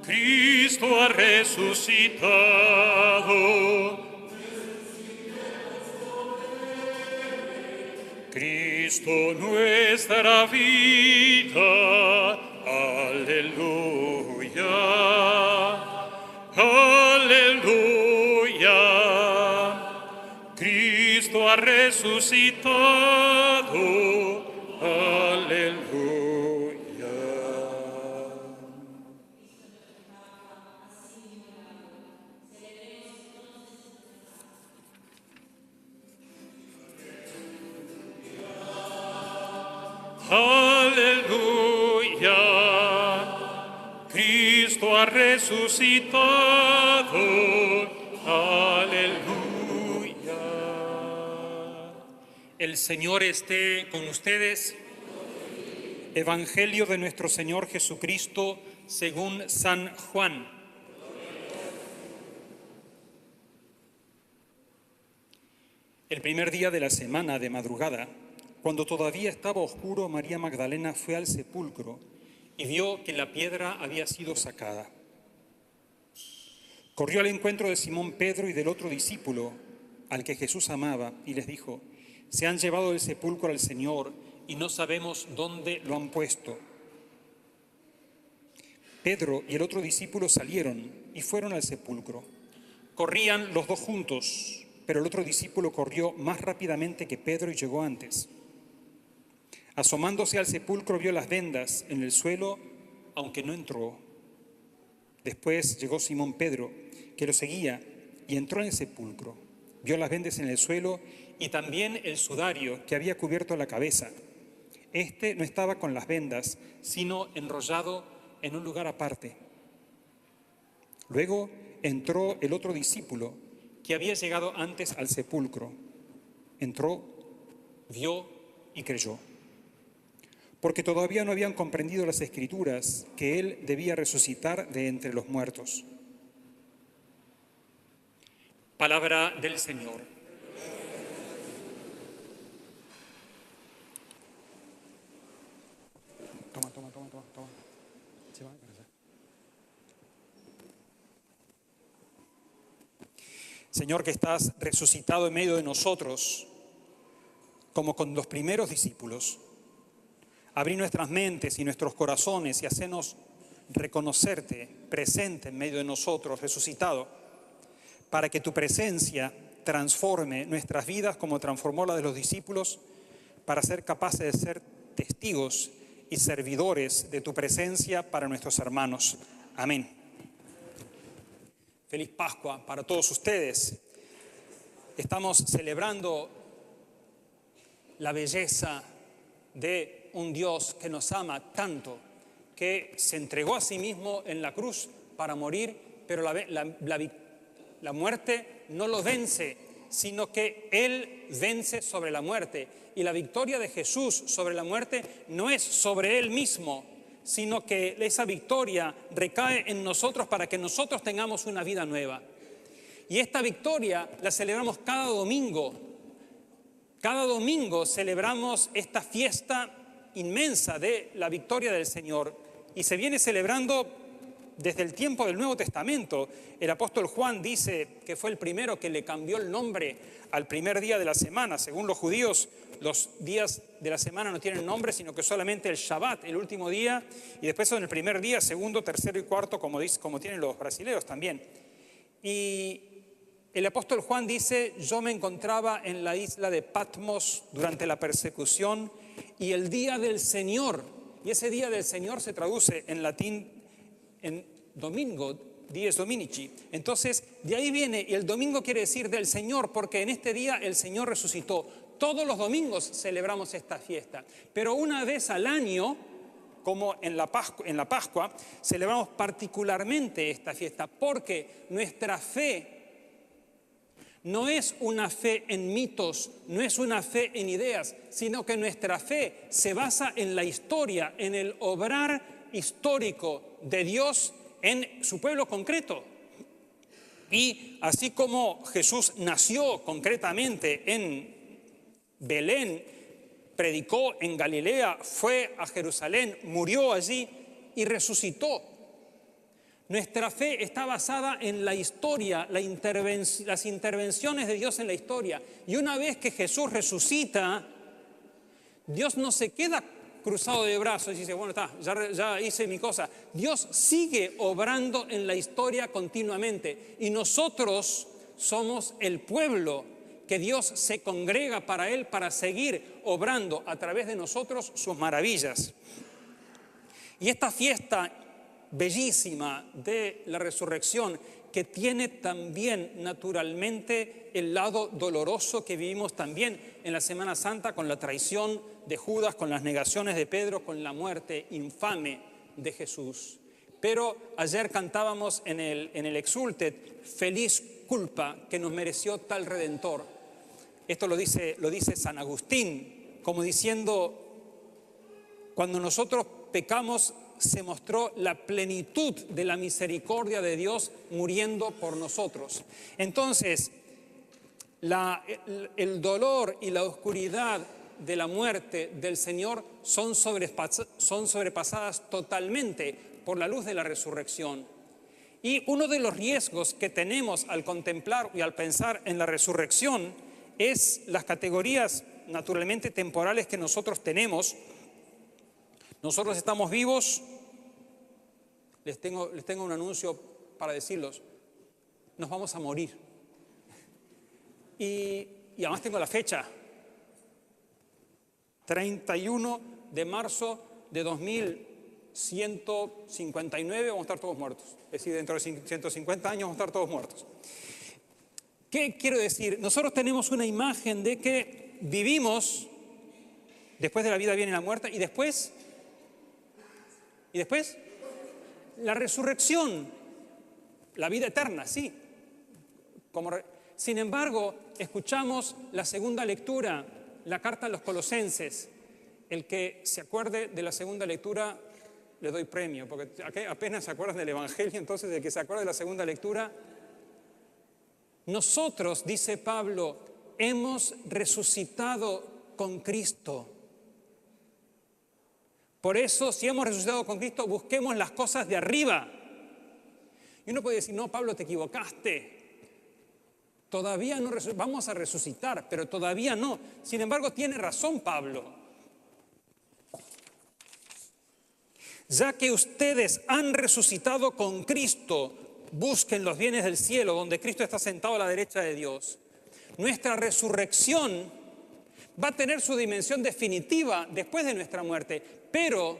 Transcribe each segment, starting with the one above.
Cristo ha resucitado. Cristo nuestra vida. Aleluya. Aleluya. Cristo ha resucitado. Aleluya. Aleluya, Cristo ha resucitado, aleluya. El Señor esté con ustedes. Evangelio de nuestro Señor Jesucristo según San Juan. El primer día de la semana, de madrugada, cuando todavía estaba oscuro, María Magdalena fue al sepulcro y vio que la piedra había sido sacada. Corrió al encuentro de Simón Pedro y del otro discípulo, al que Jesús amaba, y les dijo: se han llevado del sepulcro al Señor y no sabemos dónde lo han puesto. Pedro y el otro discípulo salieron y fueron al sepulcro. Corrían los dos juntos, pero el otro discípulo corrió más rápidamente que Pedro y llegó antes. Asomándose al sepulcro, vio las vendas en el suelo, aunque no entró. Después llegó Simón Pedro, que lo seguía, y entró en el sepulcro. Vio las vendas en el suelo y también el sudario que había cubierto la cabeza. Este no estaba con las vendas, sino enrollado en un lugar aparte. Luego entró el otro discípulo, que había llegado antes al sepulcro. Entró, vio y creyó. Porque todavía no habían comprendido las Escrituras, que Él debía resucitar de entre los muertos. Palabra del Señor. Toma. Se va para allá. Señor, que estás resucitado en medio de nosotros, como con los primeros discípulos. Abrí nuestras mentes y nuestros corazones y hacenos reconocerte presente en medio de nosotros, resucitado, para que tu presencia transforme nuestras vidas como transformó la de los discípulos, para ser capaces de ser testigos y servidores de tu presencia para nuestros hermanos. Amén. Feliz Pascua para todos ustedes. Estamos celebrando la belleza de un Dios que nos ama tanto, que se entregó a sí mismo en la cruz para morir, pero la muerte no lo vence, sino que Él vence sobre la muerte. Y la victoria de Jesús sobre la muerte no es sobre Él mismo, sino que esa victoria recae en nosotros para que nosotros tengamos una vida nueva. Y esta victoria la celebramos cada domingo. Cada domingo celebramos esta fiesta inmensa de la victoria del Señor, y se viene celebrando desde el tiempo del Nuevo Testamento. El apóstol Juan dice que fue el primero que le cambió el nombre al primer día de la semana. Según los judíos, los días de la semana no tienen nombre, sino que solamente el Shabbat, el último día, y después son el primer día, segundo, tercero y cuarto, como tienen los brasileños también. Y el apóstol Juan dice: yo me encontraba en la isla de Patmos durante la persecución, y el día del Señor, y ese día del Señor se traduce en latín en domingo, dies dominici. Entonces, de ahí viene, y el domingo quiere decir del Señor, porque en este día el Señor resucitó. Todos los domingos celebramos esta fiesta, pero una vez al año, como en la Pascua, celebramos particularmente esta fiesta, porque nuestra fe no es una fe en mitos, no es una fe en ideas, sino que nuestra fe se basa en la historia, en el obrar histórico de Dios en su pueblo concreto. Y así como Jesús nació concretamente en Belén, predicó en Galilea, fue a Jerusalén, murió allí y resucitó. Nuestra fe está basada en la historia, las intervenciones de Dios en la historia. Y una vez que Jesús resucita, Dios no se queda cruzado de brazos y dice, bueno, está, ya hice mi cosa. Dios sigue obrando en la historia continuamente. Y nosotros somos el pueblo que Dios se congrega para Él, para seguir obrando a través de nosotros sus maravillas. Y esta fiesta bellísima de la resurrección, que tiene también naturalmente el lado doloroso que vivimos también en la Semana Santa, con la traición de Judas, con las negaciones de Pedro, con la muerte infame de Jesús. Pero ayer cantábamos en el Exultet, feliz culpa que nos mereció tal Redentor. Esto lo dice San Agustín, como diciendo, cuando nosotros pecamos, se mostró la plenitud de la misericordia de Dios muriendo por nosotros. Entonces, el dolor y la oscuridad de la muerte del Señor son sobrepasadas totalmente por la luz de la resurrección. Y uno de los riesgos que tenemos al contemplar y al pensar en la resurrección es las categorías naturalmente temporales que nosotros tenemos. Nosotros estamos vivos, les tengo un anuncio para decirlos, nos vamos a morir. Y además tengo la fecha, 31 de marzo de 2159 vamos a estar todos muertos. Es decir, dentro de 150 años vamos a estar todos muertos. ¿Qué quiero decir? Nosotros tenemos una imagen de que vivimos, después de la vida viene la muerte, y después la resurrección, la vida eterna, sí. Sin embargo, escuchamos la segunda lectura, la carta a los Colosenses. El que se acuerde de la segunda lectura, le doy premio, porque apenas se acuerdan del Evangelio, entonces el que se acuerde de la segunda lectura. Nosotros, dice Pablo, hemos resucitado con Cristo. Por eso, si hemos resucitado con Cristo, busquemos las cosas de arriba. Y uno puede decir, no, Pablo, te equivocaste. Todavía no vamos a resucitar, pero todavía no. Sin embargo, tiene razón Pablo. Ya que ustedes han resucitado con Cristo, busquen los bienes del cielo, donde Cristo está sentado a la derecha de Dios. Nuestra resurrección va a tener su dimensión definitiva después de nuestra muerte, pero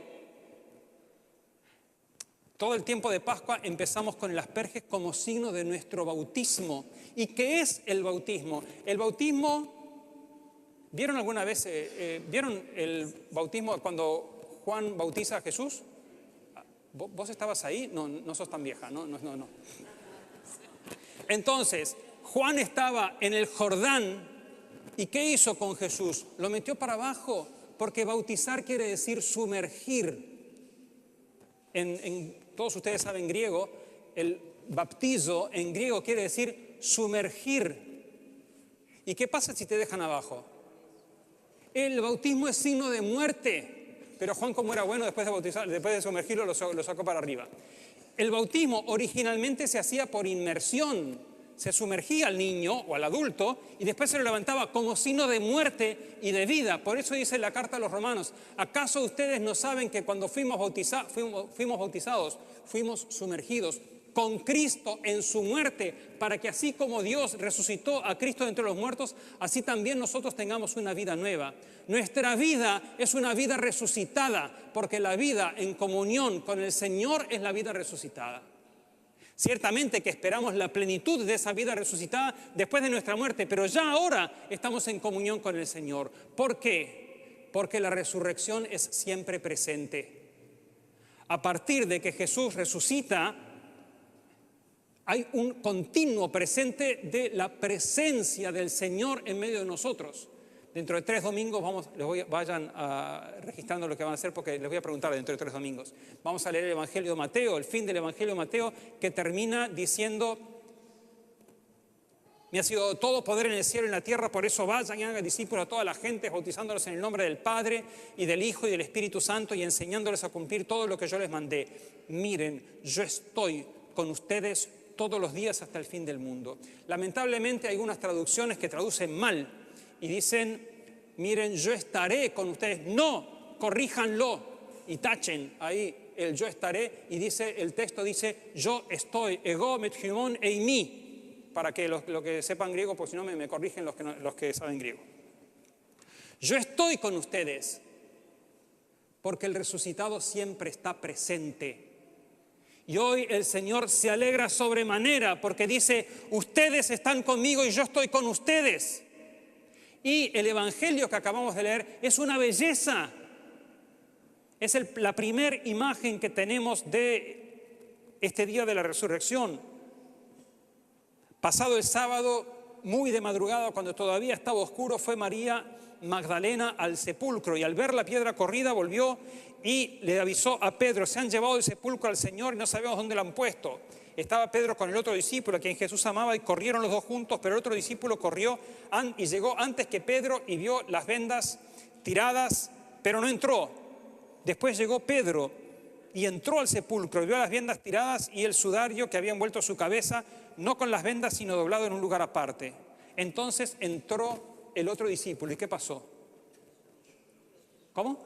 todo el tiempo de Pascua empezamos con el asperges como signo de nuestro bautismo. ¿Y qué es el bautismo? El bautismo, ¿vieron alguna vez, vieron el bautismo cuando Juan bautiza a Jesús? ¿Vos estabas ahí? No sos tan vieja, no. Entonces, Juan estaba en el Jordán, ¿y qué hizo con Jesús? Lo metió para abajo, porque bautizar quiere decir sumergir. Todos ustedes saben griego, el baptizo en griego quiere decir sumergir. ¿Y qué pasa si te dejan abajo? El bautismo es signo de muerte. Pero Juan, como era bueno, después de sumergirlo, lo sacó para arriba. El bautismo originalmente se hacía por inmersión. Se sumergía al niño o al adulto y después se lo levantaba como signo de muerte y de vida. Por eso dice la carta a los romanos, ¿acaso ustedes no saben que cuando fuimos bautizados, fuimos sumergidos con Cristo en su muerte, para que así como Dios resucitó a Cristo de entre los muertos, así también nosotros tengamos una vida nueva? Nuestra vida es una vida resucitada, porque la vida en comunión con el Señor es la vida resucitada. Ciertamente que esperamos la plenitud de esa vida resucitada después de nuestra muerte, pero ya ahora estamos en comunión con el Señor. ¿Por qué? Porque la resurrección es siempre presente. A partir de que Jesús resucita, hay un continuo presente de la presencia del Señor en medio de nosotros. Dentro de 3 domingos vayan registrando lo que van a hacer, porque les voy a preguntar dentro de 3 domingos. Vamos a leer el Evangelio de Mateo, el fin del Evangelio de Mateo, que termina diciendo: me ha sido todo poder en el cielo y en la tierra, por eso vayan y hagan discípulos a toda la gente, bautizándolos en el nombre del Padre y del Hijo y del Espíritu Santo, y enseñándoles a cumplir todo lo que yo les mandé. Miren, yo estoy con ustedes todos los días hasta el fin del mundo. Lamentablemente hay algunas traducciones que traducen mal y dicen, miren, yo estaré con ustedes. No, corríjanlo y tachen ahí el yo estaré, y dice, el texto dice, yo estoy, ego metchimon eimi, para que los que sepan griego, pues si no me corrigen los que saben griego. Yo estoy con ustedes, porque el resucitado siempre está presente. Y hoy el Señor se alegra sobremanera, porque dice, ustedes están conmigo y yo estoy con ustedes. Y el Evangelio que acabamos de leer es una belleza. Es la primera imagen que tenemos de este día de la resurrección. Pasado el sábado, muy de madrugada, cuando todavía estaba oscuro, fue María Magdalena al sepulcro y al ver la piedra corrida volvió y le avisó a Pedro, se han llevado del sepulcro al Señor y no sabemos dónde lo han puesto. Estaba Pedro con el otro discípulo a quien Jesús amaba y corrieron los dos juntos, pero el otro discípulo corrió y llegó antes que Pedro y vio las vendas tiradas, pero no entró. Después llegó Pedro y entró al sepulcro y vio las vendas tiradas y el sudario que había envuelto su cabeza, no con las vendas sino doblado en un lugar aparte. Entonces entró el otro discípulo. ¿Y qué pasó? ¿Cómo?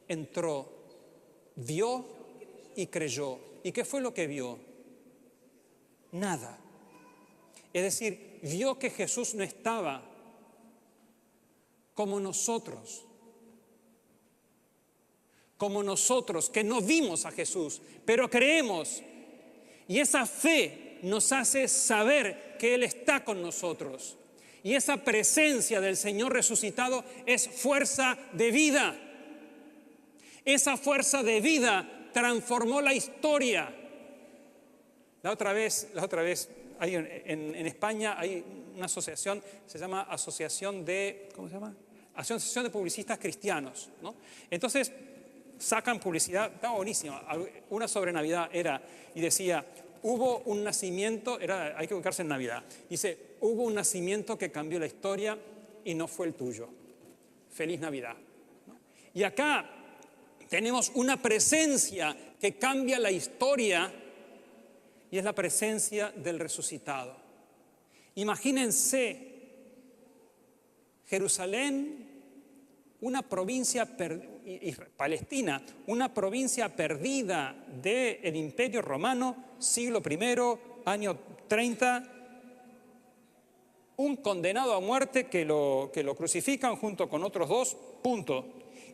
Entró, vio y creyó. ¿Y qué fue lo que vio? Nada. Es decir, vio que Jesús no estaba como nosotros, que no vimos a Jesús, pero creemos. Y esa fe nos hace saber que Él está con nosotros. Y esa presencia del Señor resucitado es fuerza de vida. Esa fuerza de vida transformó la historia. La otra vez hay en España hay una asociación, se llama Asociación de Publicistas Cristianos, ¿no? Entonces sacan publicidad, estaba buenísima. Una sobre Navidad era, y decía, hubo un nacimiento, hay que ubicarse en Navidad. Dice, hubo un nacimiento que cambió la historia y no fue el tuyo. Feliz Navidad. Y acá tenemos una presencia que cambia la historia y es la presencia del resucitado. Imagínense, Jerusalén, una provincia Palestina, una provincia perdida del Imperio Romano, siglo I, año 30, un condenado a muerte que lo crucifican junto con otros dos, punto.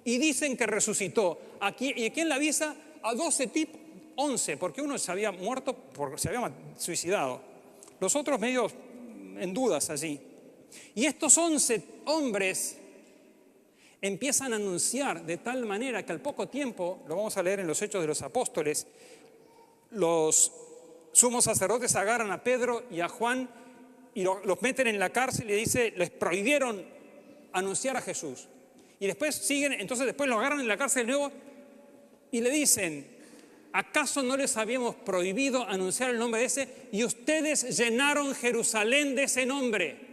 Y dicen que resucitó. ¿Y a quién le avisa? A 12 tipos, 11, porque uno se había muerto, porque se había suicidado. Los otros medios en dudas allí. Y estos 11 hombres empiezan a anunciar de tal manera que al poco tiempo, lo vamos a leer en los Hechos de los Apóstoles, los sumos sacerdotes agarran a Pedro y a Juan y los meten en la cárcel y les prohibieron anunciar a Jesús. Y después siguen, entonces después lo agarran en la cárcel de nuevo y le dicen, ¿acaso no les habíamos prohibido anunciar el nombre de ese? Y ustedes llenaron Jerusalén de ese nombre.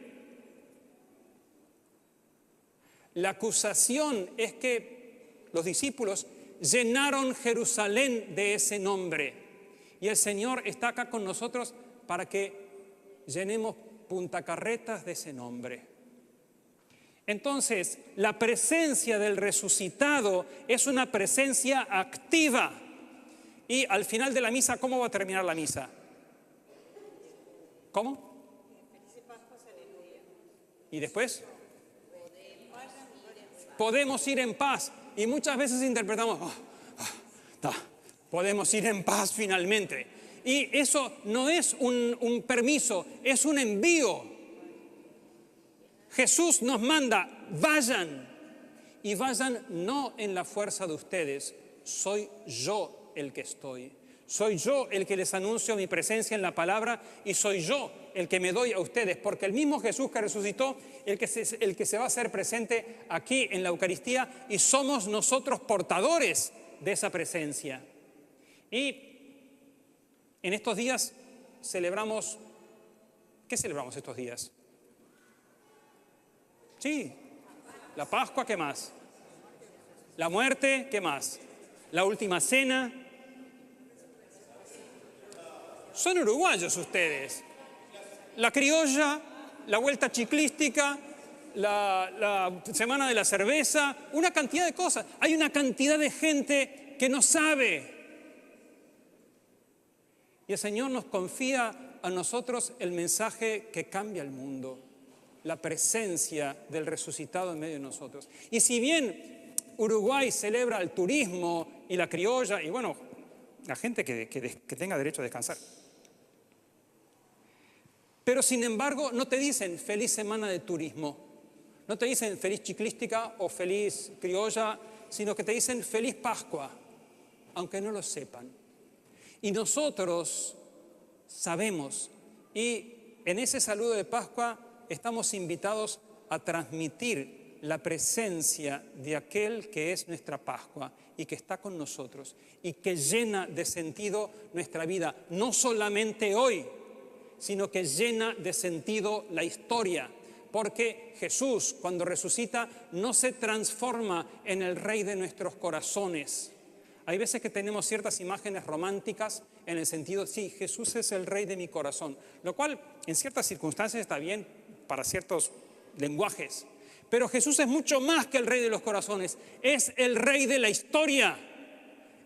La acusación es que los discípulos llenaron Jerusalén de ese nombre. Y el Señor está acá con nosotros para que llenemos Punta Carretas de ese nombre. Entonces, la presencia del resucitado es una presencia activa. Y al final de la misa, ¿cómo va a terminar la misa? ¿Cómo? ¿Y después? Podemos ir en paz. Y muchas veces interpretamos, podemos ir en paz finalmente. Y eso no es un permiso, es un envío. Jesús nos manda, vayan. Y vayan no en la fuerza de ustedes, soy yo el que estoy. Soy yo el que les anuncio mi presencia en la palabra y soy yo el que me doy a ustedes, porque el mismo Jesús que resucitó, el que se va a hacer presente aquí en la Eucaristía y somos nosotros portadores de esa presencia. Y en estos días celebramos, ¿qué celebramos estos días? Sí, la Pascua, ¿qué más? La muerte, ¿qué más? La última cena, Son uruguayos ustedes. La criolla, la vuelta ciclística, la semana de la cerveza, una cantidad de cosas. Hay una cantidad de gente que no sabe. Y el Señor nos confía a nosotros el mensaje que cambia el mundo, la presencia del resucitado en medio de nosotros. Y si bien Uruguay celebra el turismo y la criolla, y bueno, la gente que tenga derecho a descansar. Pero sin embargo, no te dicen feliz semana de turismo, no te dicen feliz ciclística o feliz criolla, sino que te dicen feliz Pascua, aunque no lo sepan. Y nosotros sabemos, y en ese saludo de Pascua estamos invitados a transmitir la presencia de aquel que es nuestra Pascua y que está con nosotros y que llena de sentido nuestra vida, no solamente hoy, sino que llena de sentido la historia, porque Jesús, cuando resucita, no se transforma en el rey de nuestros corazones. Hay veces que tenemos ciertas imágenes románticas en el sentido, sí, Jesús es el rey de mi corazón, lo cual en ciertas circunstancias está bien para ciertos lenguajes, pero Jesús es mucho más que el rey de los corazones, es el rey de la historia,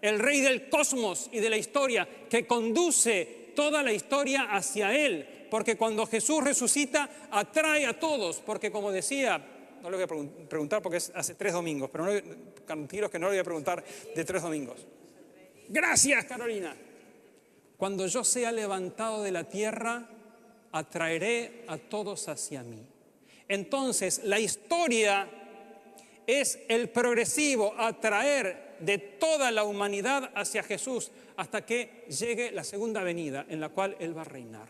el rey del cosmos y de la historia, que conduce toda la historia hacia Él, porque cuando Jesús resucita atrae a todos, porque como decía, no le voy a preguntar porque es hace 3 domingos, pero garantiros que no le voy a preguntar de 3 domingos. Gracias, Carolina. Cuando yo sea levantado de la tierra, atraeré a todos hacia mí. Entonces, la historia es el progresivo atraer de toda la humanidad hacia Jesús hasta que llegue la segunda venida en la cual Él va a reinar.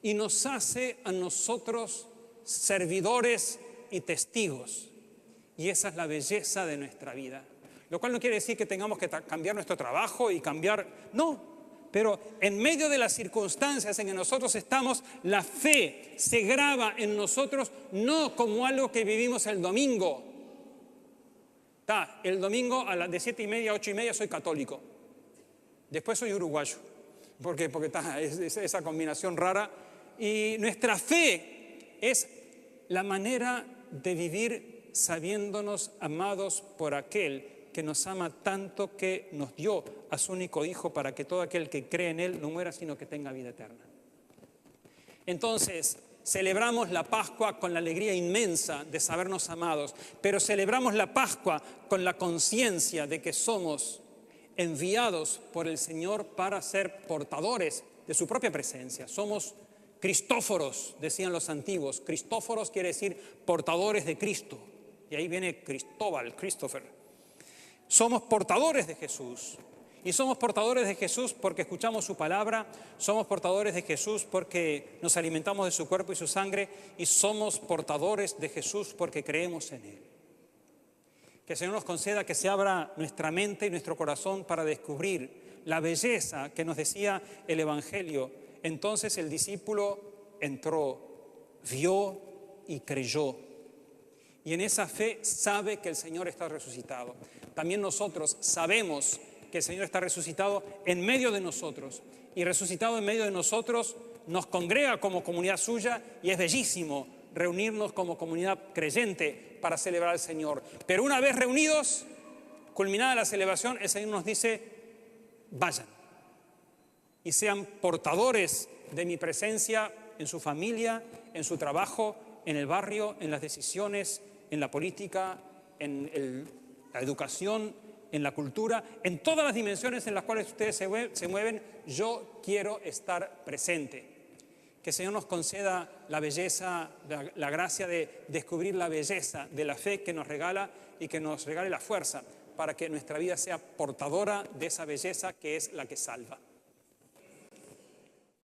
Y nos hace a nosotros servidores y testigos. Y esa es la belleza de nuestra vida. Lo cual no quiere decir que tengamos que cambiar nuestro trabajo y cambiar... No, pero en medio de las circunstancias en que nosotros estamos, la fe se graba en nosotros no como algo que vivimos el domingo. El domingo de 7:30 a 8:30 soy católico. Después soy uruguayo. Porque es esa combinación rara. Y nuestra fe es la manera de vivir sabiéndonos amados por aquel que nos ama tanto que nos dio a su único Hijo para que todo aquel que cree en Él no muera sino que tenga vida eterna. Entonces, celebramos la Pascua con la alegría inmensa de sabernos amados, pero celebramos la Pascua con la conciencia de que somos enviados por el Señor para ser portadores de su propia presencia. Somos Cristóforos, decían los antiguos. Cristóforos quiere decir portadores de Cristo. Y ahí viene Cristóbal, Christopher. Somos portadores de Jesús. Y somos portadores de Jesús porque escuchamos su palabra, somos portadores de Jesús porque nos alimentamos de su cuerpo y su sangre, y somos portadores de Jesús porque creemos en Él. Que el Señor nos conceda que se abra nuestra mente y nuestro corazón para descubrir la belleza que nos decía el Evangelio. Entonces el discípulo entró, vio y creyó. Y en esa fe sabe que el Señor está resucitado. También nosotros sabemos que el Señor está resucitado en medio de nosotros. Y resucitado en medio de nosotros nos congrega como comunidad suya, y es bellísimo reunirnos como comunidad creyente para celebrar al Señor. Pero una vez reunidos, culminada la celebración, el Señor nos dice, vayan y sean portadores de mi presencia en su familia, en su trabajo, en el barrio, en las decisiones, en la política, en la educación, en la cultura, en todas las dimensiones en las cuales ustedes se mueven. Yo quiero estar presente. Que el Señor nos conceda la belleza, la gracia de descubrir la belleza de la fe que nos regala, y que nos regale la fuerza para que nuestra vida sea portadora de esa belleza que es la que salva.